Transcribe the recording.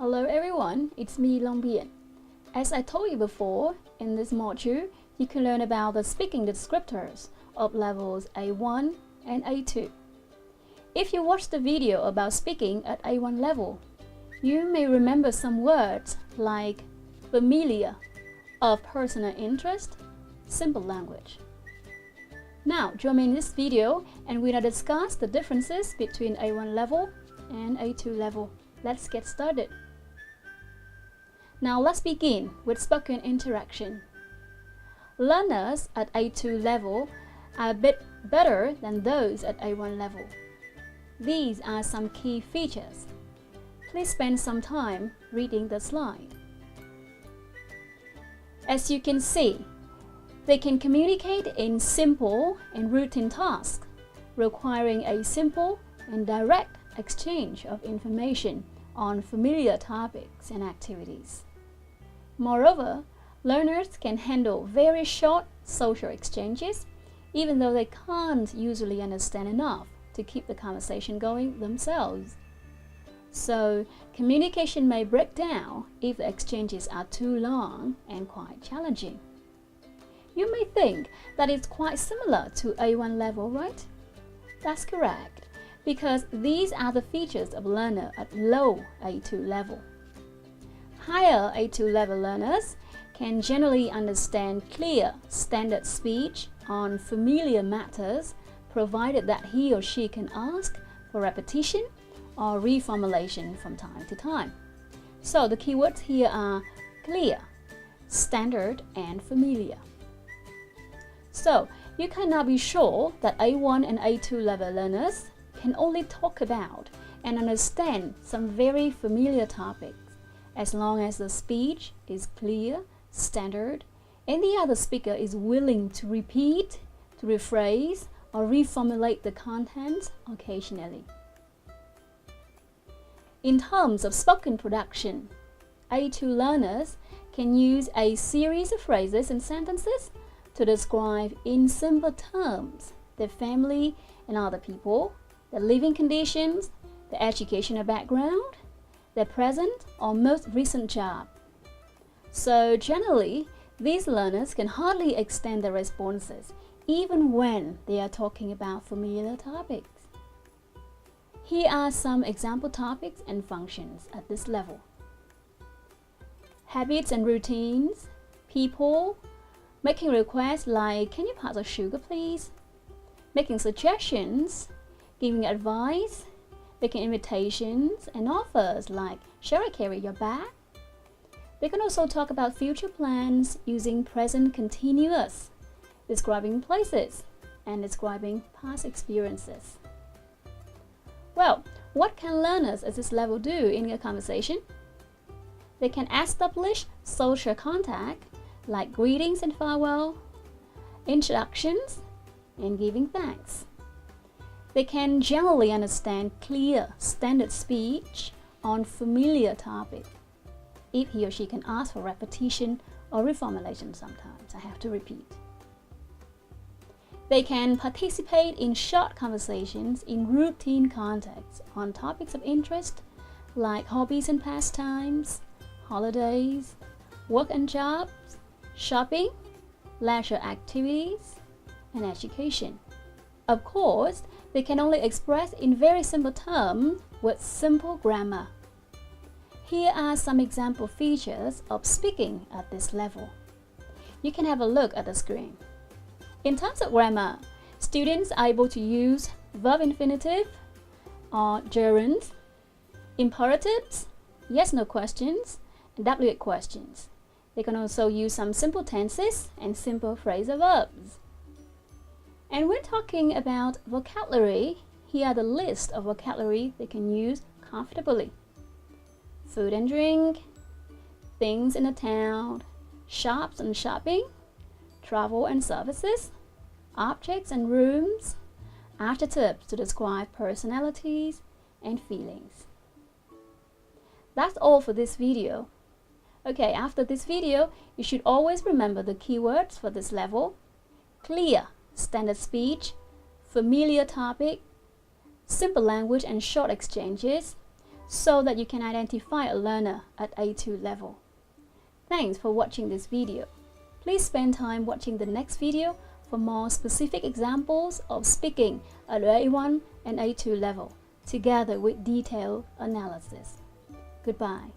Hello everyone, it's me Longbian. As I told you before, in this module, you can learn about the speaking descriptors of levels A1 and A2. If you watch the video about speaking at A1 level, you may remember some words like familiar, of personal interest, simple language. Now, join me in this video and we'll discuss the differences between A1 level and A2 level. Let's get started. Now let's begin with spoken interaction. Learners at A2 level are a bit better than those at A1 level. These are some key features. Please spend some time reading the slide. As you can see, they can communicate in simple and routine tasks, requiring a simple and direct exchange of information on familiar topics and activities. Moreover, learners can handle very short social exchanges, even though they can't usually understand enough to keep the conversation going themselves. So, communication may break down if the exchanges are too long and quite challenging. You may think that it's quite similar to A1 level, right? That's correct, because these are the features of learner at low A2 level. Higher A2 level learners can generally understand clear standard speech on familiar matters, provided that he or she can ask for repetition or reformulation from time to time. So the keywords here are clear, standard, and familiar. So you can now be sure that A1 and A2 level learners can only talk about and understand some very familiar topics, as long as the speech is clear, standard, and the other speaker is willing to repeat, to rephrase, or reformulate the content occasionally. In terms of spoken production, A2 learners can use a series of phrases and sentences to describe in simple terms their family and other people, their living conditions, their educational background, their present or most recent job. So generally, these learners can hardly extend their responses, even when they are talking about familiar topics. Here are some example topics and functions at this level. Habits and routines, people, making requests like, can you pass the sugar please? Making suggestions, giving advice, making invitations and offers like, shall I carry your bag? They can also talk about future plans using present continuous, describing places and describing past experiences. Well, what can learners at this level do in a conversation? They can establish social contact like greetings and farewell, introductions, and giving thanks. They can generally understand clear, standard speech on familiar topics. If he or she can ask for repetition or reformulation sometimes, I have to repeat. They can participate in short conversations in routine contexts on topics of interest like hobbies and pastimes, holidays, work and jobs, shopping, leisure activities, and education. Of course, they can only express in very simple terms with simple grammar. Here are some example features of speaking at this level. You can have a look at the screen. In terms of grammar, students are able to use verb infinitive or gerunds, imperatives, yes/no questions, and W questions. They can also use some simple tenses and simple phrasal verbs. And when talking about vocabulary, here are the list of vocabulary they can use comfortably. Food and drink, things in the town, shops and shopping, travel and services, objects and rooms, adjectives to describe personalities and feelings. That's all for this video. Okay, after this video, you should always remember the keywords for this level: clear, standard speech, familiar topic, simple language and short exchanges, so that you can identify a learner at A2 level. Thanks for watching this video. Please spend time watching the next video for more specific examples of speaking at A1 and A2 level, together with detailed analysis. Goodbye.